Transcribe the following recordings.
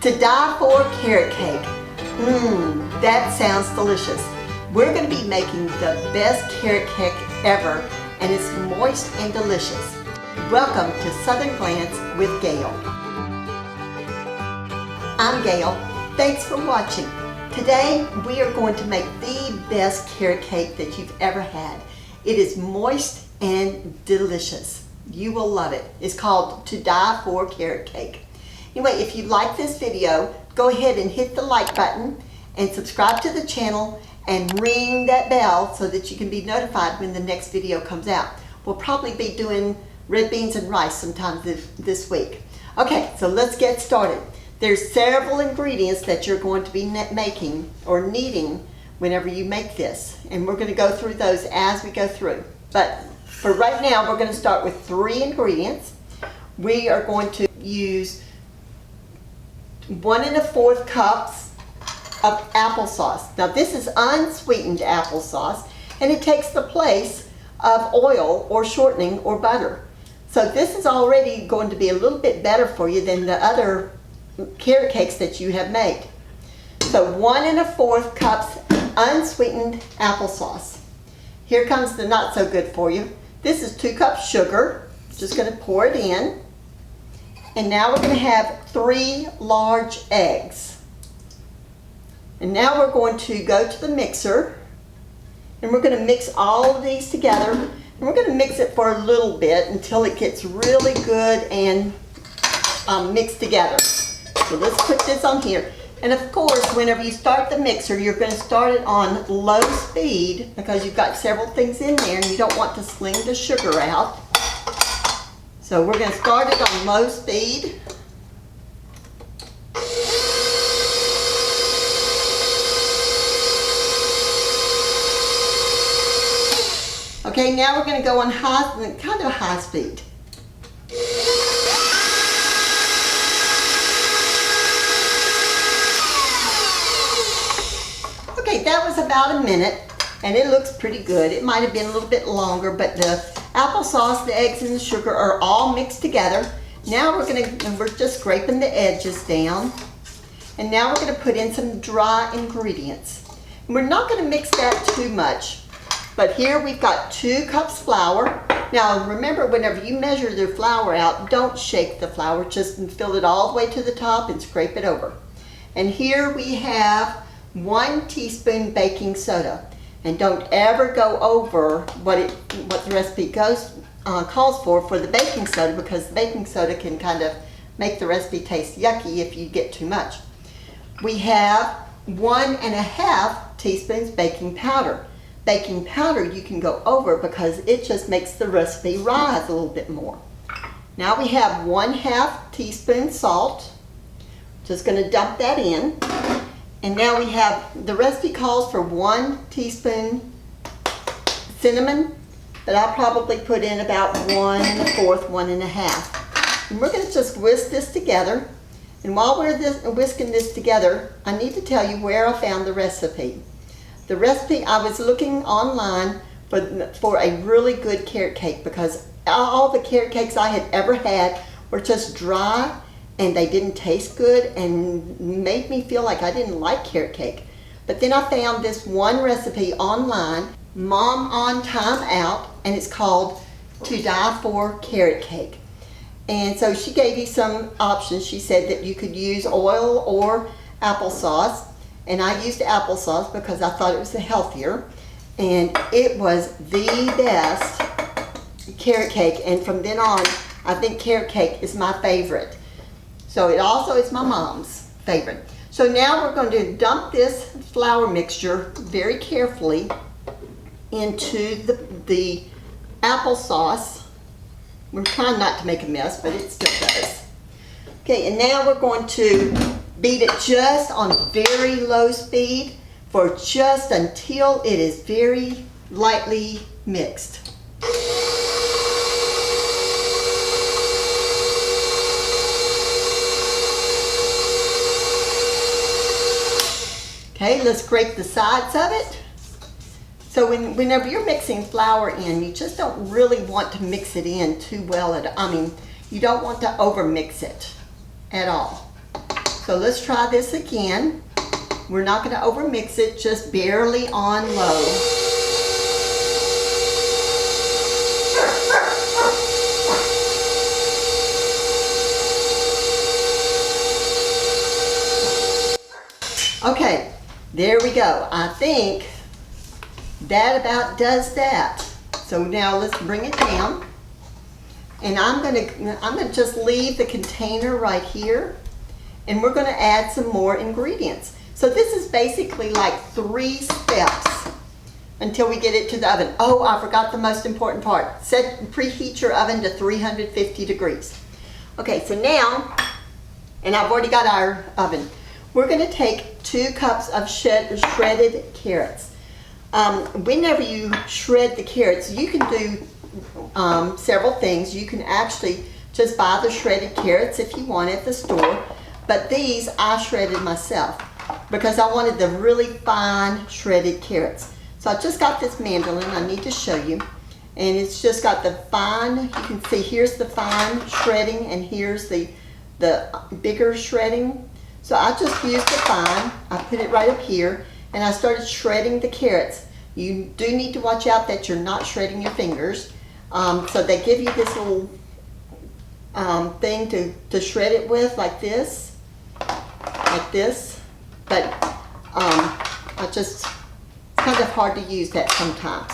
To die for carrot cake. That sounds delicious. We're going to be making the best carrot cake ever, and it's moist and delicious. Welcome to Southern Glance with Gail. I'm Gail. Thanks for watching. Today we are going to make the best carrot cake that you've ever had. It is moist and delicious. You will love it. It's called To Die For Carrot Cake. Anyway, if you like this video, go ahead and hit the like button and subscribe to the channel and ring that bell so that you can be notified when the next video comes out. We'll probably be doing red beans and rice sometime this week. Okay, so let's get started. There's several ingredients that you're going to be making or needing whenever you make this, and we're going to go through those as we go through. But for right now, we're going to start with 3 ingredients. We are going to use 1 1/4 cups of applesauce. Now this is unsweetened applesauce, and it takes the place of oil or shortening or butter. So this is already going to be a little bit better for you than the other carrot cakes that you have made. So 1 1/4 cups unsweetened applesauce. Here comes the not so good for you. This is 2 cups sugar. Just going to pour it in. And now we're going to have 3 large eggs. And now we're going to go to the mixer, and we're going to mix all of these together. And we're going to mix it for a little bit until it gets really good and mixed together. So let's put this on here. And of course, whenever you start the mixer, you're going to start it on low speed because you've got several things in there and you don't want to sling the sugar out. So we're going to start it on low speed. Okay, now we're going to go on kind of high speed. Okay, that was about a minute, and it looks pretty good. It might have been a little bit longer, but the applesauce, the eggs, and the sugar are all mixed together. Now we're just scraping the edges down, and now we're going to put in some dry ingredients. And we're not going to mix that too much, but here we've got 2 cups flour. Now remember, whenever you measure the flour out, don't shake the flour, just fill it all the way to the top and scrape it over. And here we have 1 teaspoon baking soda. And don't ever go over what the recipe calls for the baking soda, because the baking soda can kind of make the recipe taste yucky if you get too much. We have 1 1/2 teaspoons baking powder. Baking powder you can go over because it just makes the recipe rise a little bit more. Now we have 1/2 teaspoon salt. Just going to dump that in. And now we have, the recipe calls for 1 teaspoon cinnamon, but I'll probably put in about 1 1/4, 1 1/2. And we're going to just whisk this together. And while we're whisking this together, I need to tell you where I found the recipe. The recipe, I was looking online for a really good carrot cake, because all the carrot cakes I had ever had were just dry, and they didn't taste good and made me feel like I didn't like carrot cake. But then I found this one recipe online, Mom on Time Out, and it's called To Die For Carrot Cake. And so she gave you some options. She said that you could use oil or applesauce, and I used applesauce because I thought it was healthier, and it was the best carrot cake. And from then on, I think carrot cake is my favorite. So it also is my mom's favorite. So now we're going to dump this flour mixture very carefully into the applesauce. We're trying not to make a mess, but it still does. Okay, and now we're going to beat it just on very low speed for just until it is very lightly mixed. Okay, let's scrape the sides of it. So whenever you're mixing flour in, you just don't really want to mix it in too well. You don't want to over mix it at all. So So let's try this again. We're not going to overmix it, just barely on low. Okay, there we go. I think that about does that. So now let's bring it down. And I'm gonna just leave the container right here, and we're gonna add some more ingredients. So this is basically like 3 steps until we get it to the oven. Oh, I forgot the most important part. Preheat your oven to 350 degrees. Okay, so now, and I've already got our oven. We're gonna take 2 cups of shredded carrots. Whenever you shred the carrots, you can do several things. You can actually just buy the shredded carrots if you want at the store, but these I shredded myself because I wanted the really fine shredded carrots. So I just got this mandolin I need to show you, and it's just got the fine, you can see here's the fine shredding and here's the bigger shredding. So I just used the fine, I put it right up here, and I started shredding the carrots. You do need to watch out that you're not shredding your fingers. So they give you this little thing to shred it with, like this. But it's kind of hard to use that sometimes.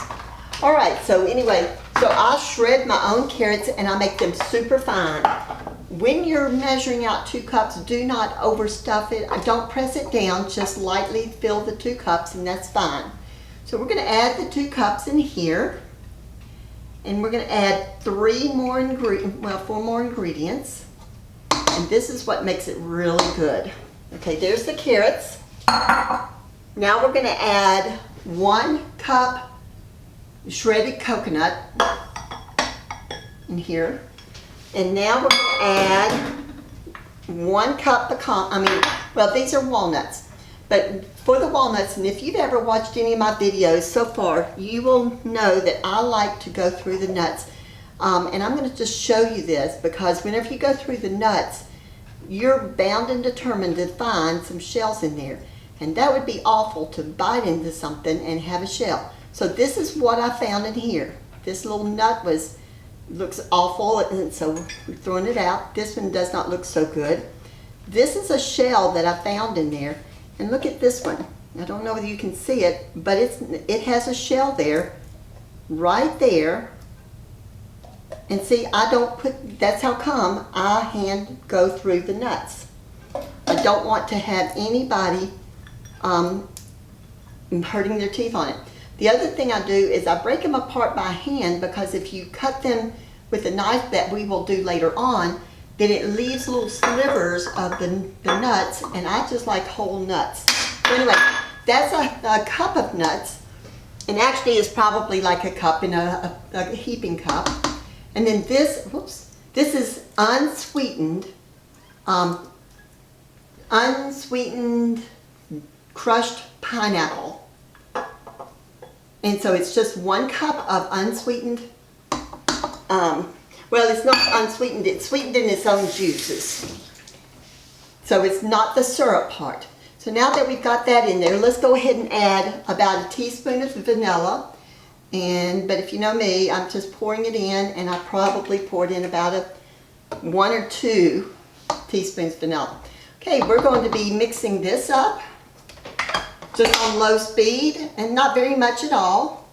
All right, so anyway, so I shred my own carrots and I make them super fine. When you're measuring out 2 cups, do not overstuff it. Don't press it down, just lightly fill the 2 cups and that's fine. So we're gonna add the 2 cups in here. And we're going to add 4 more ingredients. And this is what makes it really good. Okay, there's the carrots. Now we're going to add 1 cup shredded coconut in here. And now we're going to add 1 cup pecan, these are walnuts. But for the walnuts, and if you've ever watched any of my videos so far, you will know that I like to go through the nuts. And I'm going to just show you this because whenever you go through the nuts, you're bound and determined to find some shells in there. And that would be awful to bite into something and have a shell. So this is what I found in here. This little nut looks awful, and so we're throwing it out. This one does not look so good. This is a shell that I found in there. And look at this one. I don't know whether you can see it, but it has a shell there, right there. And see, that's how come I hand go through the nuts. I don't want to have anybody hurting their teeth on it. The other thing I do is I break them apart by hand, because if you cut them with a knife that we will do later on, then it leaves little slivers of the nuts, and I just like whole nuts. So anyway, that's a cup of nuts, and actually it's probably like a cup in a heaping cup. And then this is unsweetened crushed pineapple. And so it's just 1 cup of unsweetened, well, it's not unsweetened, it's sweetened in its own juices. So it's not the syrup part. So now that we've got that in there, let's go ahead and add about a teaspoon of vanilla. But if you know me, I'm just pouring it in, and I probably poured in about 1 or 2 teaspoons of vanilla. Okay, we're going to be mixing this up just on low speed, and not very much at all.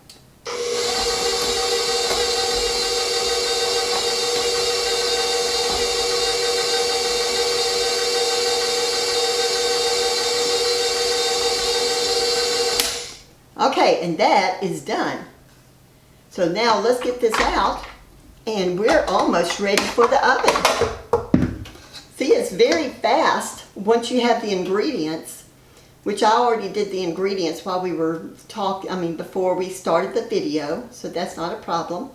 Okay, and that is done. So now let's get this out, and we're almost ready for the oven. See, it's very fast once you have the ingredients, which I already did the ingredients while we were before we started the video, so that's not a problem.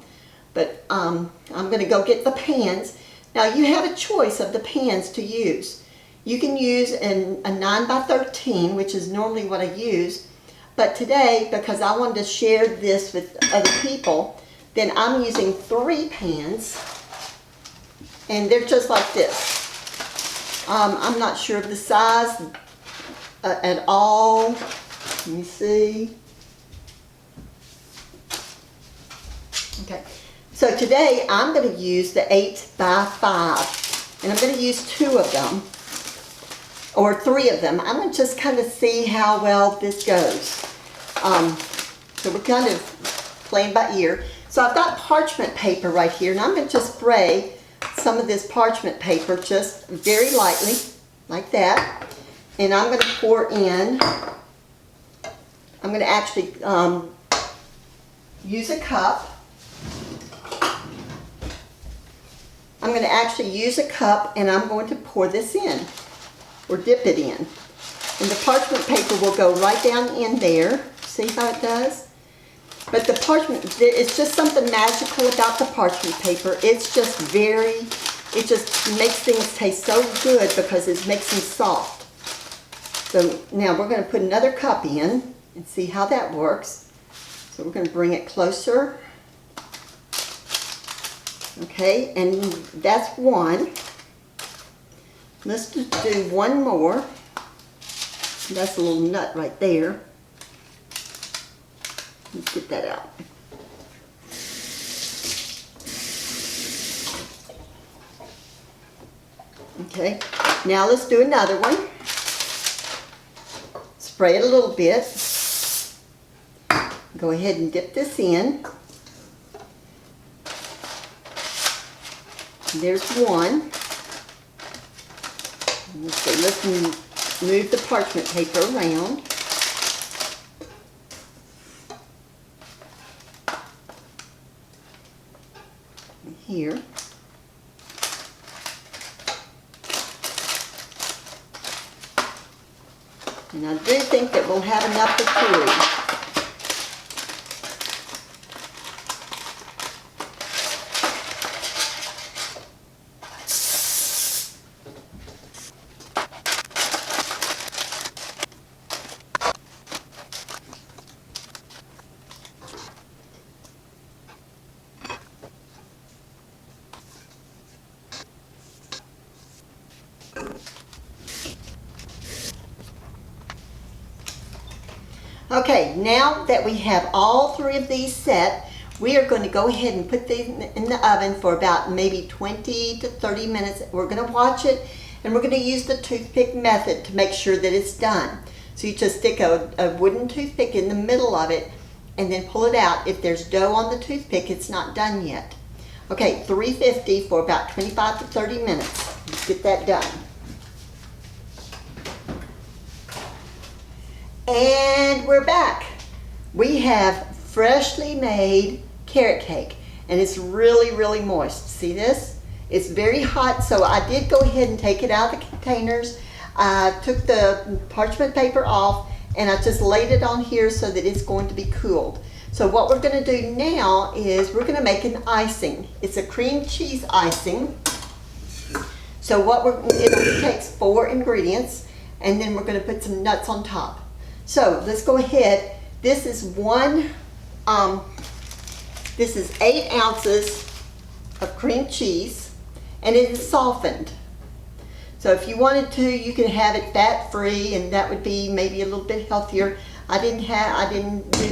But I'm going to go get the pans. Now you have a choice of the pans to use. You can use a 9x13, which is normally what I use. But today, because I wanted to share this with other people, then I'm using 3 pans, and they're just like this. I'm not sure of the size at all. Let me see. Okay, so today I'm going to use the 8 by 5, and I'm going to use 2 of them, or 3 of them. I'm going to just kind of see how well this goes. So we're kind of playing by ear. So I've got parchment paper right here, and I'm going to just spray some of this parchment paper just very lightly, like that. And I'm going to pour in, I'm going to actually use a cup. I'm going to actually use a cup, and I'm going to pour this in, or dip it in. And the parchment paper will go right down in there. See how it does? But the parchment, it's just something magical about the parchment paper. It's just it just makes things taste so good because it makes them soft. So now we're going to put another cup in and see how that works. So we're going to bring it closer. Okay, and that's 1. Let's just do 1 more. That's a little nut right there. Let's get that out. Okay, now let's do another one. Spray it a little bit. Go ahead and dip this in. There's 1. Let's see, let's move the parchment paper around. Here. And I do think that we'll have enough for 3. Okay, now that we have all 3 of these set, we are going to go ahead and put these in the oven for about maybe 20 to 30 minutes. We're going to watch it, and we're going to use the toothpick method to make sure that it's done. So you just stick a wooden toothpick in the middle of it and then pull it out. If there's dough on the toothpick, it's not done yet. Okay, 350 for about 25 to 30 minutes. Let's get that done. And we're back. We have freshly made carrot cake, and it's really, really moist. See this? It's very hot, so I did go ahead and take it out of the containers. I took the parchment paper off, and I just laid it on here so that it's going to be cooled. So what we're going to do now is we're going to make an icing. It's a cream cheese icing. So it only takes 4 ingredients, and then we're going to put some nuts on top. So let's go ahead. This is 8 ounces of cream cheese, and it is softened. So if you wanted to, you can have it fat-free, and that would be maybe a little bit healthier. I didn't do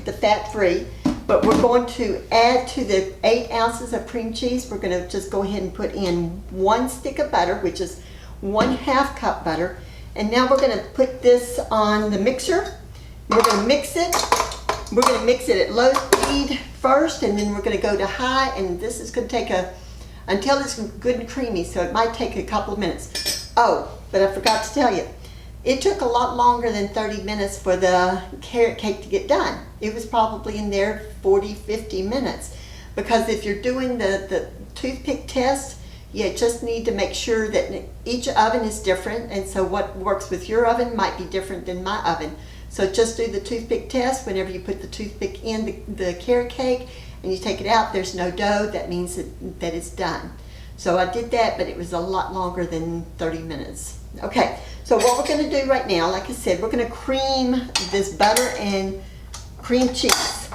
the fat-free, but we're going to add to the 8 ounces of cream cheese. We're going to just go ahead and put in 1 stick of butter, which is 1/2 cup butter. And now we're going to put this on the mixer. We're going to mix it. We're going to mix it at low speed first, and then we're going to go to high, and this is going to take until it's good and creamy, so it might take a couple of minutes. Oh, but I forgot to tell you, it took a lot longer than 30 minutes for the carrot cake to get done. It was probably in there 40, 50 minutes, because if you're doing the toothpick test, you just need to make sure that each oven is different, and so what works with your oven might be different than my oven. So just do the toothpick test. Whenever you put the toothpick in the carrot cake and you take it out, there's no dough, that means that it's done. So I did that, but it was a lot longer than 30 minutes. Okay, so what we're going to do right now, like I said, we're going to cream this butter and cream cheese.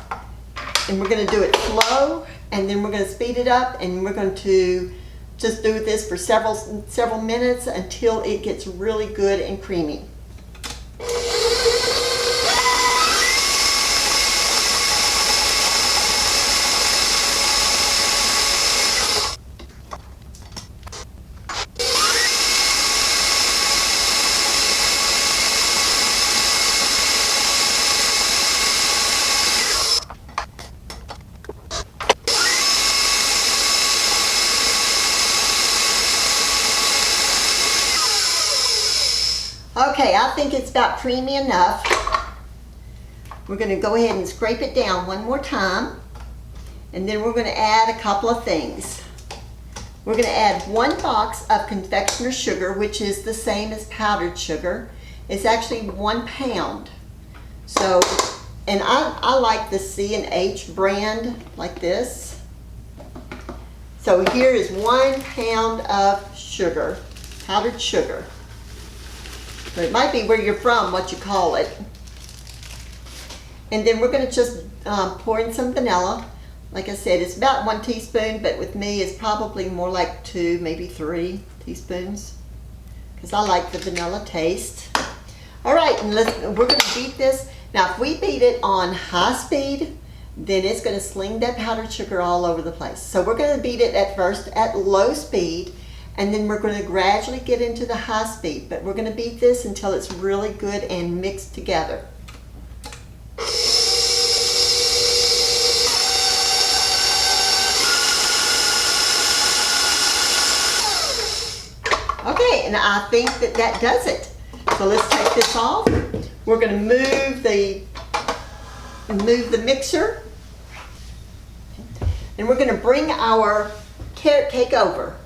And we're going to do it slow, and then we're going to speed it up, and we're going to just do this for several minutes until it gets really good and creamy. Okay, I think it's about creamy enough. We're going to go ahead and scrape it down one more time, and then we're going to add a couple of things. We're going to add 1 box of confectioner sugar, which is the same as powdered sugar. It's actually 1 pound. So, and I like the C&H brand like this. So here is 1 pound of sugar, powdered sugar. So it might be where you're from, what you call it. And then we're going to just pour in some vanilla. Like I said, it's about 1 teaspoon, but with me it's probably more like 2, maybe 3 teaspoons, because I like the vanilla taste. All right, and we're going to beat this. Now, if we beat it on high speed, then it's going to sling that powdered sugar all over the place. So we're going to beat it at first at low speed, and then we're going to gradually get into the high speed. But we're going to beat this until it's really good and mixed together. Okay, and I think that does it. So let's take this off. We're going to move the mixer, and we're going to bring our carrot cake over.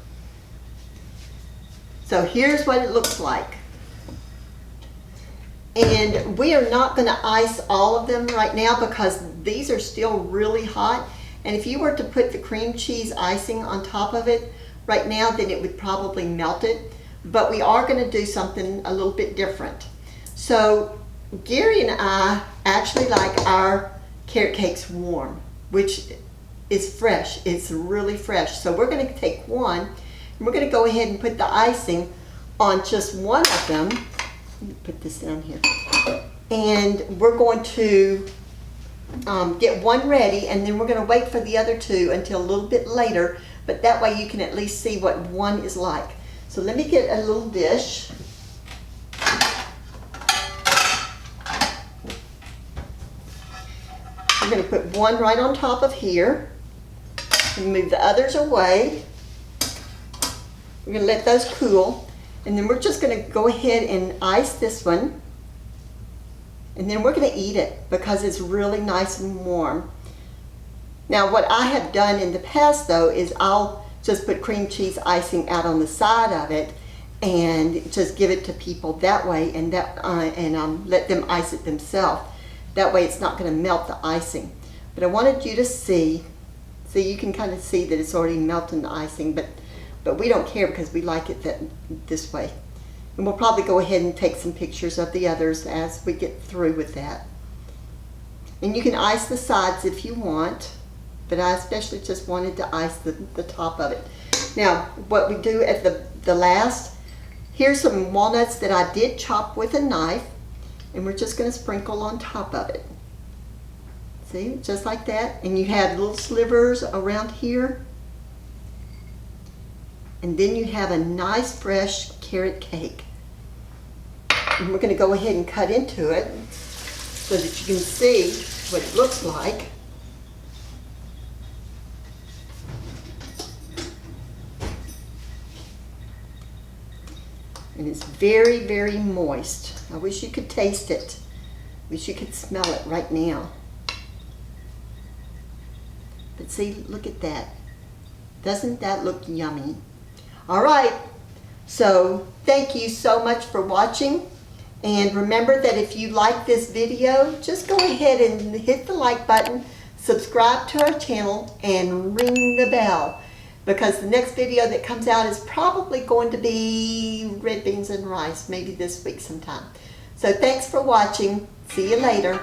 So here's what it looks like. And we are not going to ice all of them right now because these are still really hot. And if you were to put the cream cheese icing on top of it right now, then it would probably melt it. But we are going to do something a little bit different. So Gary and I actually like our carrot cakes warm, which is fresh. It's really fresh. So we're going to take one, and we're going to go ahead and put the icing on just one of them. Let me put this down here. And we're going to get one ready, and then we're going to wait for the other 2 until a little bit later. But that way you can at least see what one is like. So let me get a little dish. I'm going to put one right on top of here and move the others away. We're going to let those cool, and then we're just going to go ahead and ice this one, and then we're going to eat it because it's really nice and warm. Now what I have done in the past though is I'll just put cream cheese icing out on the side of it and just give it to people that way, and let them ice it themselves. That way it's not going to melt the icing. But I wanted you to see, so you can kind of see that it's already melting the icing, but we don't care because we like it this way. And we'll probably go ahead and take some pictures of the others as we get through with that. And you can ice the sides if you want, but I especially just wanted to ice the top of it. Now, what we do at the last, here's some walnuts that I did chop with a knife, and we're just going to sprinkle on top of it. See, just like that. And you have little slivers around here. And then you have a nice fresh carrot cake. And we're going to go ahead and cut into it so that you can see what it looks like. And it's very, very moist. I wish you could taste it. Wish you could smell it right now. But see, look at that. Doesn't that look yummy? All right, so thank you so much for watching. And remember that if you like this video, just go ahead and hit the like button, subscribe to our channel, and ring the bell, because the next video that comes out is probably going to be red beans and rice, maybe this week sometime. So thanks for watching. See you later.